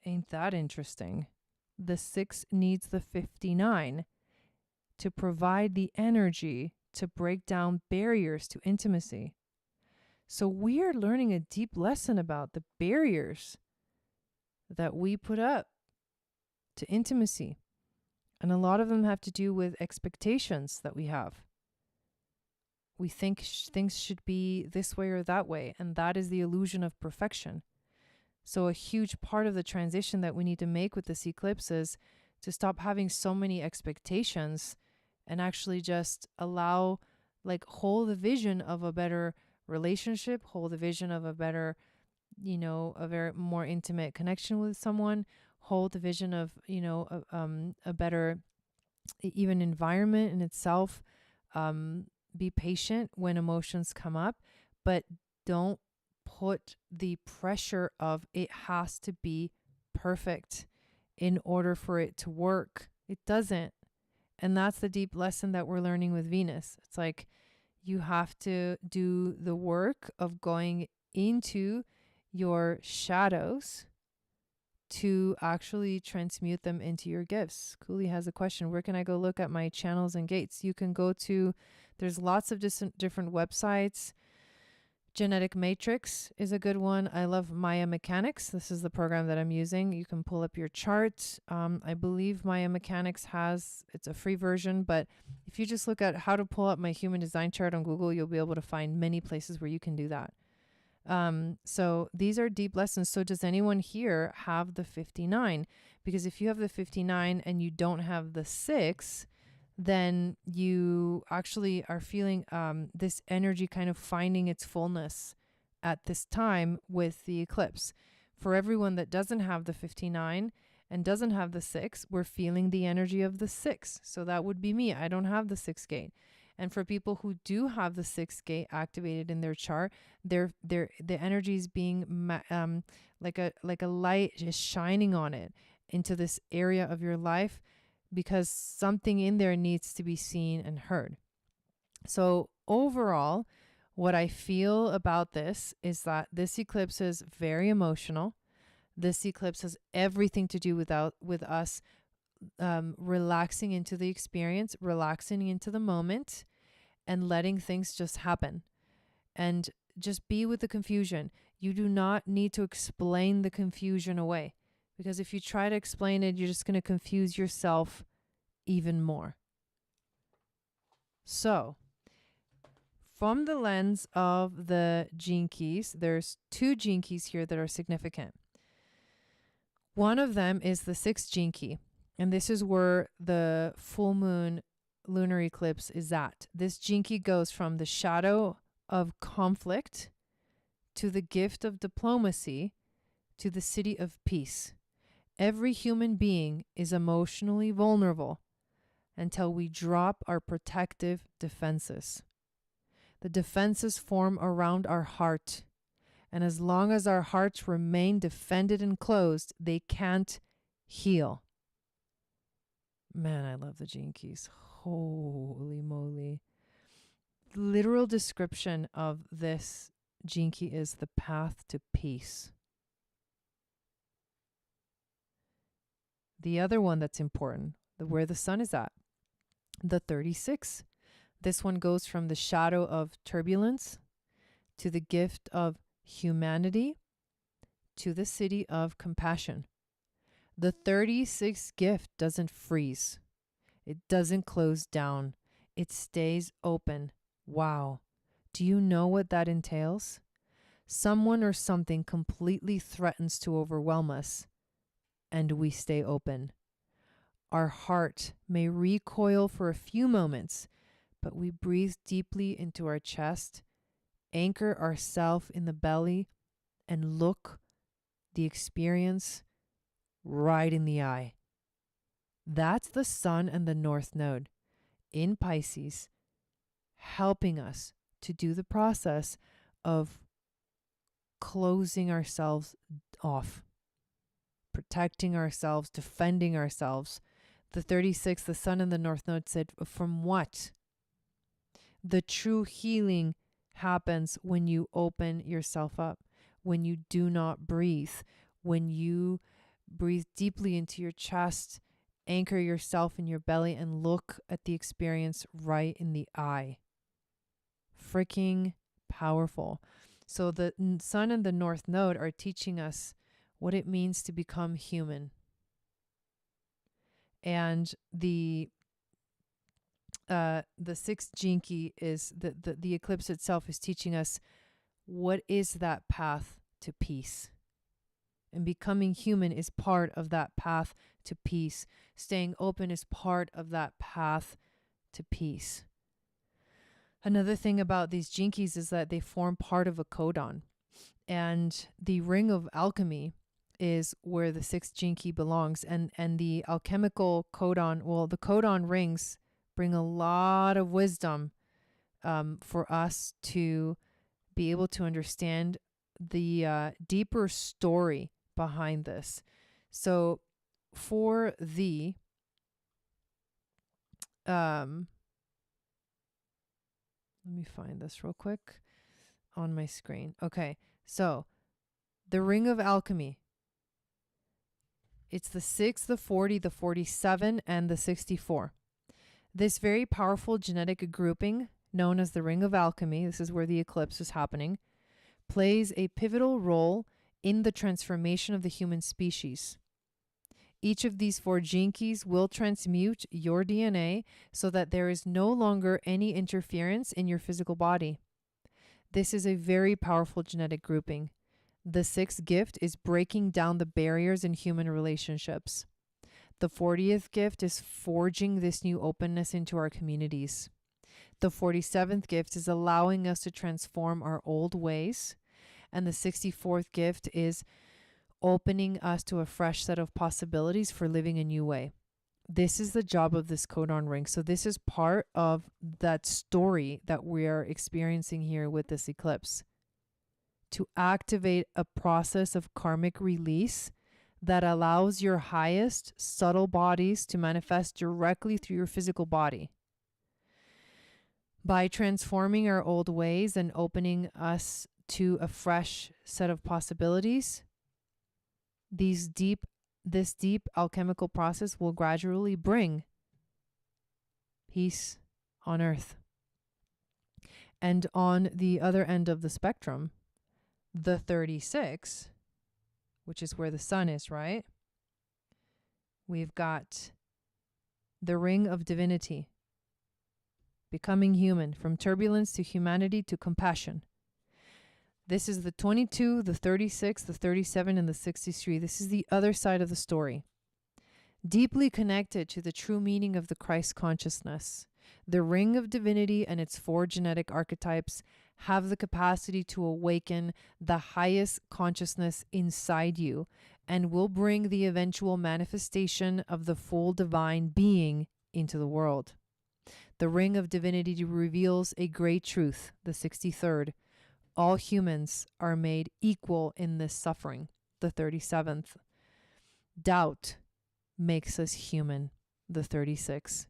Ain't that interesting? The 6 needs the 59 to provide the energy to break down barriers to intimacy. So we are learning a deep lesson about the barriers that we put up to intimacy. And a lot of them have to do with expectations that we have. We think things should be this way or that way, and that is the illusion of perfection. So a huge part of the transition that we need to make with this eclipse is to stop having so many expectations and actually just hold the vision of a better relationship, hold the vision of a better, a very more intimate connection with someone, hold the vision of, a better even environment in itself. Be patient when emotions come up, but don't put the pressure of it has to be perfect in order for it to work. It doesn't. And that's the deep lesson that we're learning with Venus. It's like you have to do the work of going into your shadows to actually transmute them into your gifts. Cooley has a question. Where can I go look at my channels and gates? You can go to, there's lots of different websites. Genetic Matrix is a good one. I love Maya Mechanics. This is the program that I'm using. You can pull up your chart. I believe Maya Mechanics it's a free version, but if you just look at how to pull up my human design chart on Google, you'll be able to find many places where you can do that. So these are deep lessons. So does anyone here have the 59? Because if you have the 59 and you don't have the 6, then you actually are feeling this energy kind of finding its fullness at this time with the eclipse. For everyone that doesn't have the 59 and doesn't have the 6, we're feeling the energy of the 6. So that would be me. I don't have the 6th gate. And for people who do have the 6th gate activated in their chart, the energy is being like a light is shining on it into this area of your life, because something in there needs to be seen and heard. So overall, what I feel about this is that this eclipse is very emotional. This eclipse has everything to do with us relaxing into the experience, relaxing into the moment, and letting things just happen. And just be with the confusion. You do not need to explain the confusion away, because if you try to explain it, you're just going to confuse yourself even more. So, from the lens of the gene keys, there's 2 gene keys here that are significant. One of them is the 6th gene key. And this is where the full moon lunar eclipse is at. This jinki goes from the shadow of conflict to the gift of diplomacy to the city of peace. Every human being is emotionally vulnerable until we drop our protective defenses. The defenses form around our heart, and as long as our hearts remain defended and closed, they can't heal. Man, I love the jinkies. Holy moly. Literal description of this jinki is the path to peace. The other one that's important, where the sun is at, the 36. This one goes from the shadow of turbulence to the gift of humanity to the city of compassion. The 36th gift doesn't freeze. It doesn't close down. It stays open. Wow. Do you know what that entails? Someone or something completely threatens to overwhelm us, and we stay open. Our heart may recoil for a few moments, but we breathe deeply into our chest, anchor ourselves in the belly, and look the experience right in the eye. That's the sun and the north node in Pisces, helping us to do the process of closing ourselves off, protecting ourselves, defending ourselves. The 36, the sun and the north node said, from what? The true healing happens when you open yourself up, when you do not breathe, when you breathe deeply into your chest, anchor yourself in your belly, and look at the experience right in the eye. Freaking powerful. So the sun and the north node are teaching us what it means to become human. And the sixth jinki is the eclipse itself is teaching us what is that path to peace. And becoming human is part of that path to peace. Staying open is part of that path to peace. Another thing about these jinkies is that they form part of a codon. And the ring of alchemy is where the sixth jinki belongs. And the alchemical codon, well, the codon rings bring a lot of wisdom for us to be able to understand the deeper story behind this. So for the let me find this real quick on my screen. Okay, so the ring of alchemy, it's the 6, the 40, the 47, and the 64. This very powerful genetic grouping known as the ring of alchemy, this is where the eclipse is happening, plays a pivotal role in the transformation of the human species. Each of these 4 jinkies will transmute your DNA so that there is no longer any interference in your physical body. This is a very powerful genetic grouping. The 6th gift is breaking down the barriers in human relationships. The 40th gift is forging this new openness into our communities. The 47th gift is allowing us to transform our old ways. And the 64th gift is opening us to a fresh set of possibilities for living a new way. This is the job of this codon ring. So this is part of that story that we are experiencing here with this eclipse. To activate a process of karmic release that allows your highest subtle bodies to manifest directly through your physical body. By transforming our old ways and opening us to a fresh set of possibilities, this deep alchemical process will gradually bring peace on earth. And on the other end of the spectrum, the 36, which is where the sun is, right? We've got the ring of divinity, becoming human, from turbulence to humanity to compassion. This is the 22, the 36, the 37, and the 63. This is the other side of the story. Deeply connected to the true meaning of the Christ consciousness. The ring of divinity and its 4 genetic archetypes have the capacity to awaken the highest consciousness inside you and will bring the eventual manifestation of the full divine being into the world. The ring of divinity reveals a great truth, the 63rd. All humans are made equal in this suffering, the 37th. Doubt makes us human, the 36th,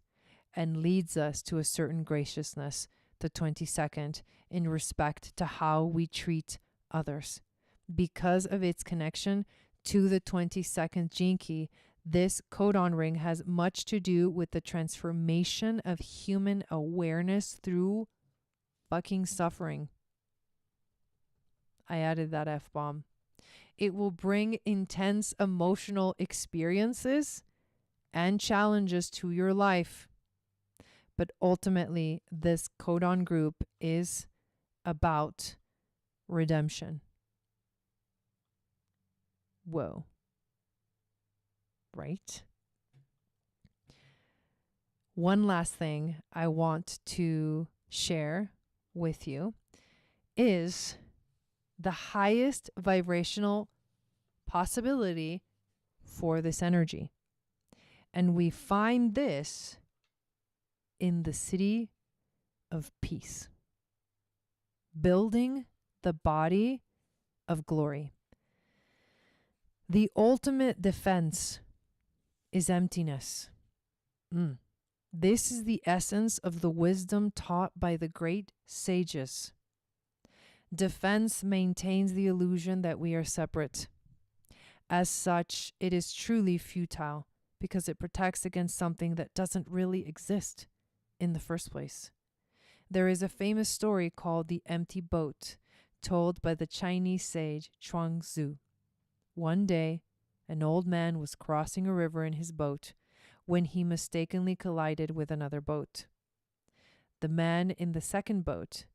and leads us to a certain graciousness, the 22nd, in respect to how we treat others. Because of its connection to the 22nd gene key, this codon ring has much to do with the transformation of human awareness through fucking suffering. I added that F-bomb. It will bring intense emotional experiences and challenges to your life. But ultimately, this codon group is about redemption. Whoa. Right? One last thing I want to share with you is the highest vibrational possibility for this energy. And we find this in the city of peace, building the body of glory. The ultimate defense is emptiness. This is the essence of the wisdom taught by the great sages. Defense maintains the illusion that we are separate. As such, it is truly futile because it protects against something that doesn't really exist in the first place. There is a famous story called The Empty Boat, told by the Chinese sage Chuang-Tzu. One day, an old man was crossing a river in his boat when he mistakenly collided with another boat. The man in the second boat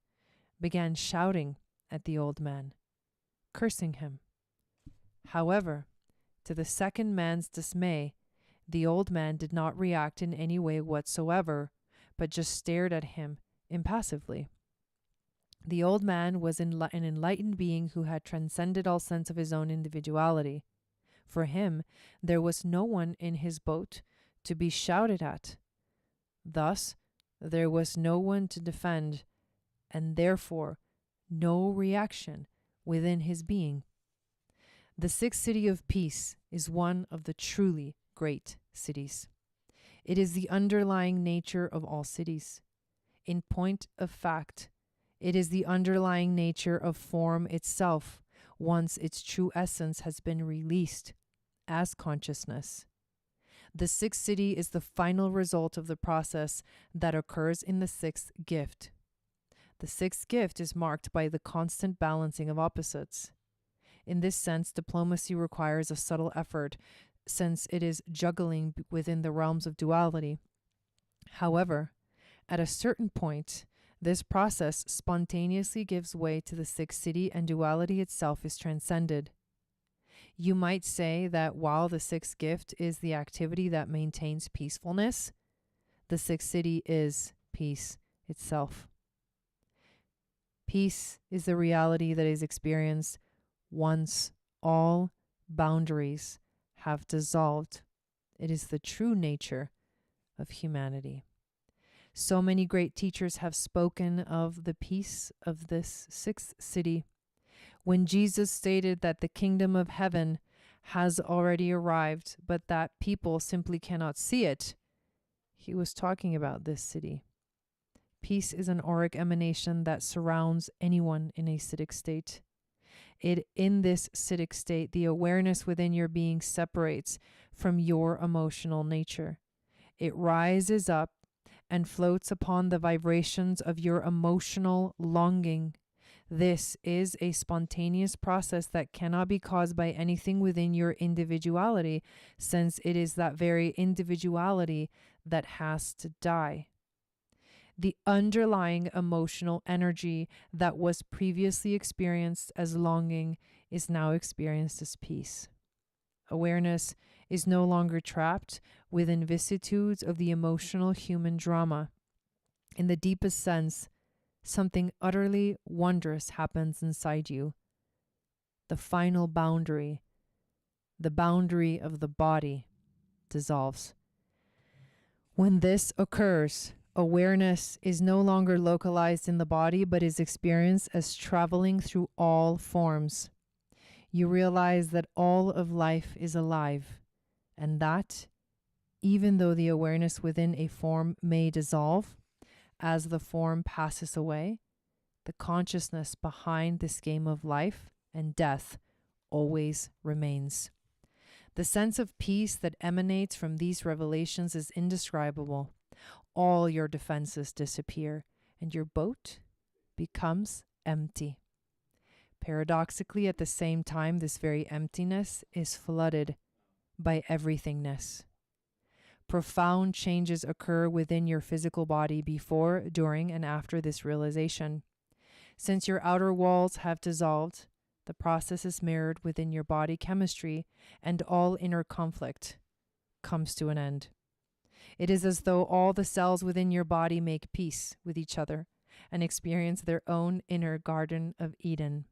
began shouting at the old man, cursing him. However, to the second man's dismay, the old man did not react in any way whatsoever, but just stared at him impassively. The old man was an enlightened being who had transcended all sense of his own individuality. For him, there was no one in his boat to be shouted at. Thus, there was no one to defend, and therefore no reaction within his being. The sixth city of peace is one of the truly great cities. It is the underlying nature of all cities. In point of fact, it is the underlying nature of form itself once its true essence has been released as consciousness. The sixth city is the final result of the process that occurs in the sixth gift. The sixth gift is marked by the constant balancing of opposites. In this sense, diplomacy requires a subtle effort since it is juggling within the realms of duality. However, at a certain point, this process spontaneously gives way to the sixth city and duality itself is transcended. You might say that while the sixth gift is the activity that maintains peacefulness, the sixth city is peace itself. Peace is the reality that is experienced once all boundaries have dissolved. It is the true nature of humanity. So many great teachers have spoken of the peace of this sixth city. When Jesus stated that the kingdom of heaven has already arrived, but that people simply cannot see it, he was talking about this city. Peace is an auric emanation that surrounds anyone in a citic state. In this citic state, the awareness within your being separates from your emotional nature. It rises up and floats upon the vibrations of your emotional longing. This is a spontaneous process that cannot be caused by anything within your individuality, since it is that very individuality that has to die. The underlying emotional energy that was previously experienced as longing is now experienced as peace. Awareness is no longer trapped within vicissitudes of the emotional human drama. In the deepest sense, something utterly wondrous happens inside you. The final boundary, the boundary of the body, dissolves. When this occurs, awareness is no longer localized in the body, but is experienced as traveling through all forms. You realize that all of life is alive, and that, even though the awareness within a form may dissolve, as the form passes away, the consciousness behind this game of life and death always remains. The sense of peace that emanates from these revelations is indescribable. All your defenses disappear, and your boat becomes empty. Paradoxically, at the same time, this very emptiness is flooded by everythingness. Profound changes occur within your physical body before, during, and after this realization. Since your outer walls have dissolved, the process is mirrored within your body chemistry, and all inner conflict comes to an end. It is as though all the cells within your body make peace with each other and experience their own inner Garden of Eden.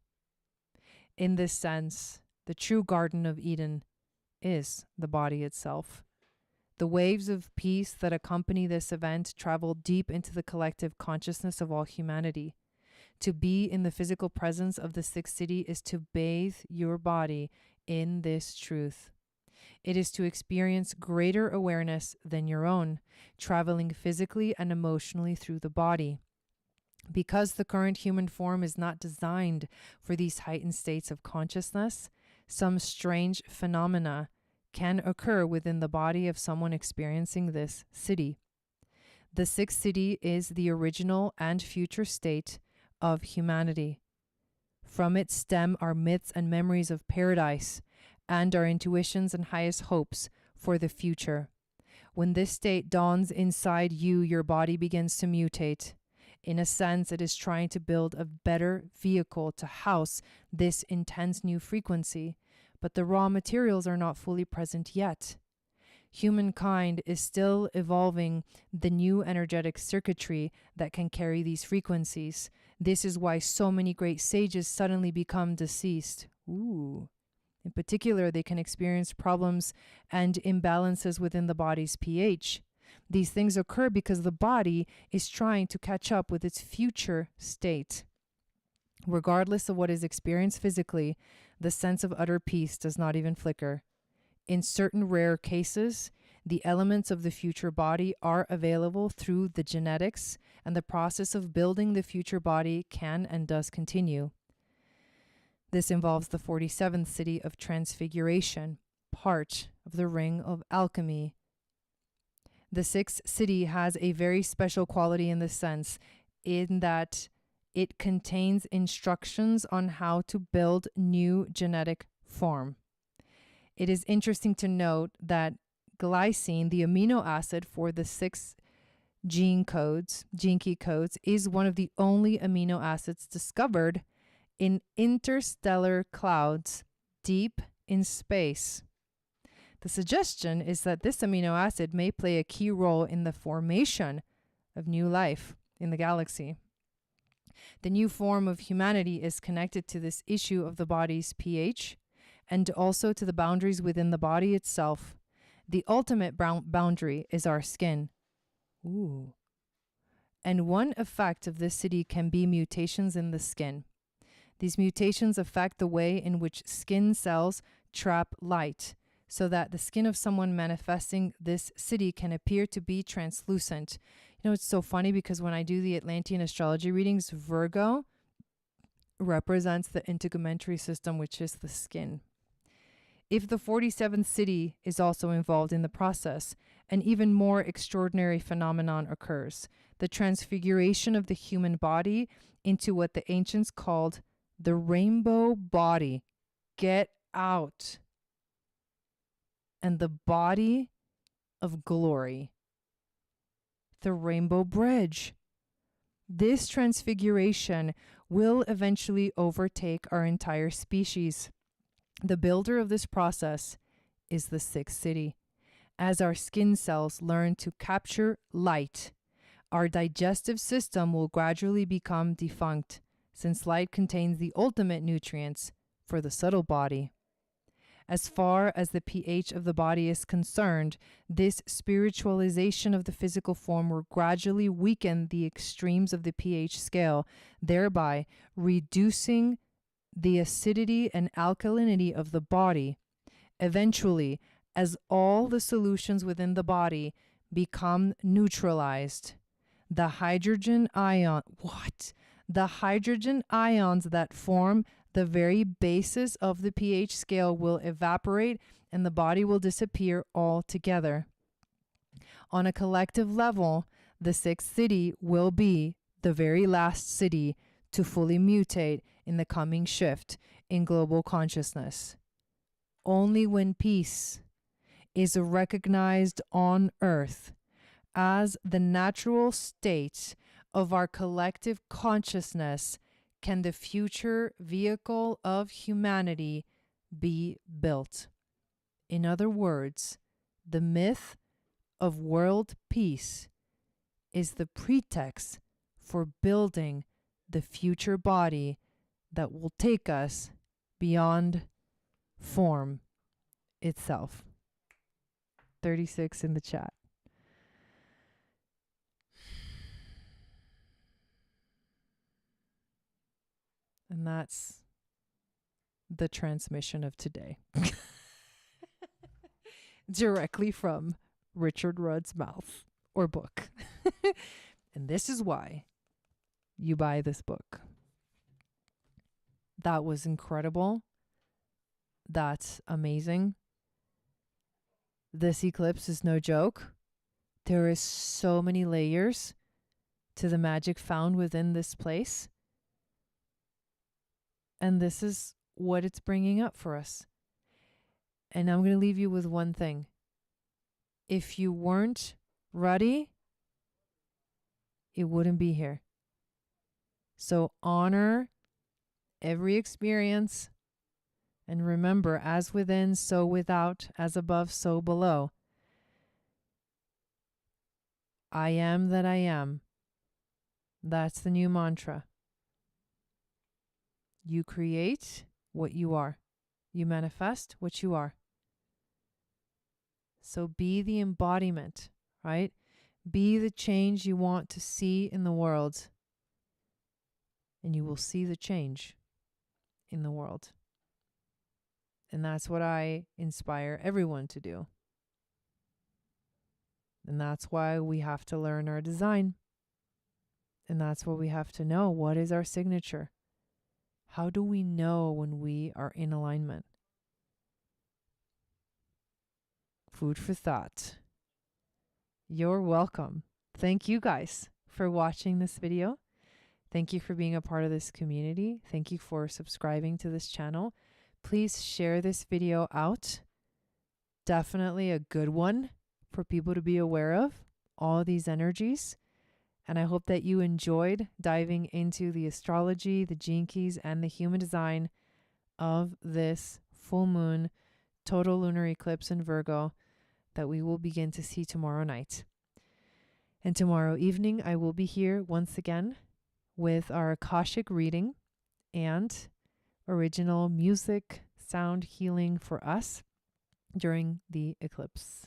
In this sense, the true Garden of Eden is the body itself. The waves of peace that accompany this event travel deep into the collective consciousness of all humanity. To be in the physical presence of the sixth city is to bathe your body in this truth. It is to experience greater awareness than your own, traveling physically and emotionally through the body. Because the current human form is not designed for these heightened states of consciousness, some strange phenomena can occur within the body of someone experiencing this city. The sixth city is the original and future state of humanity. From it stem our myths and memories of paradise and our intuitions and highest hopes for the future. When this state dawns inside you, your body begins to mutate. In a sense, it is trying to build a better vehicle to house this intense new frequency, but the raw materials are not fully present yet. Humankind is still evolving the new energetic circuitry that can carry these frequencies. This is why so many great sages suddenly become deceased. In particular, they can experience problems and imbalances within the body's pH. These things occur because the body is trying to catch up with its future state. Regardless of what is experienced physically, the sense of utter peace does not even flicker. In certain rare cases, the elements of the future body are available through the genetics, and the process of building the future body can and does continue. This involves the 47th city of transfiguration, part of the ring of alchemy. The sixth city has a very special quality in this sense, in that it contains instructions on how to build new genetic form. It is interesting to note that glycine, the amino acid for the 6 gene key codes, is one of the only amino acids discovered in interstellar clouds deep in space. The suggestion is that this amino acid may play a key role in the formation of new life in the galaxy. The new form of humanity is connected to this issue of the body's pH and also to the boundaries within the body itself. The ultimate boundary is our skin. And one effect of this city can be mutations in the skin. These mutations affect the way in which skin cells trap light, so that the skin of someone manifesting this city can appear to be translucent. You know, it's so funny because when I do the Atlantean astrology readings, Virgo represents the integumentary system, which is the skin. If the 47th city is also involved in the process, an even more extraordinary phenomenon occurs: the transfiguration of the human body into what the ancients called the rainbow body. Get out. And the body of glory, the rainbow bridge. This transfiguration will eventually overtake our entire species. The builder of this process is the sixth city. As our skin cells learn to capture light, Our digestive system will gradually become defunct, since light contains the ultimate nutrients for the subtle body. As far as the pH of the body is concerned, this spiritualization of the physical form will gradually weaken the extremes of the pH scale, thereby reducing the acidity and alkalinity of the body. Eventually, as all the solutions within the body become neutralized, the hydrogen ions that form the very basis of the pH scale will evaporate and the body will disappear altogether. On a collective level, the sixth city will be the very last city to fully mutate in the coming shift in global consciousness. Only when peace is recognized on Earth as the natural state of our collective consciousness can the future vehicle of humanity be built. In other words, the myth of world peace is the pretext for building the future body that will take us beyond form itself. 36 in the chat. And that's the transmission of today. Directly from Richard Rudd's mouth or book. And this is why you buy this book. That was incredible. That's amazing. This eclipse is no joke. There is so many layers to the magic found within this place. And this is what it's bringing up for us. And I'm going to leave you with one thing. If you weren't ready, it wouldn't be here. So honor every experience. And remember, as within, so without, as above, so below. I am that I am. That's the new mantra. You create what you are. You manifest what you are. So be the embodiment, right? Be the change you want to see in the world. And you will see the change in the world. And that's what I inspire everyone to do. And that's why we have to learn our design. And that's what we have to know. What is our signature? How do we know when we are in alignment? Food for thought. You're welcome. Thank you guys for watching this video. Thank you for being a part of this community. Thank you for subscribing to this channel. Please share this video out. Definitely a good one for people to be aware of, all these energies. And I hope that you enjoyed diving into the astrology, the gene keys, and the human design of this full moon total lunar eclipse in Virgo that we will begin to see tomorrow night. And tomorrow evening, I will be here once again with our Akashic reading and original music sound healing for us during the eclipse.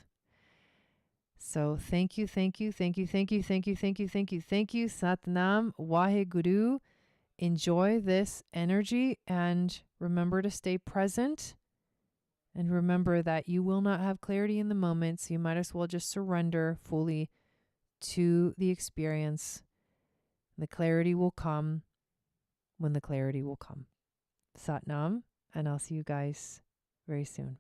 So thank you, thank you, thank you, thank you, thank you, thank you, thank you, thank you. Satnam Waheguru. Enjoy this energy and remember to stay present. And remember that you will not have clarity in the moment, so you might as well just surrender fully to the experience. The clarity will come when the clarity will come. Satnam, and I'll see you guys very soon.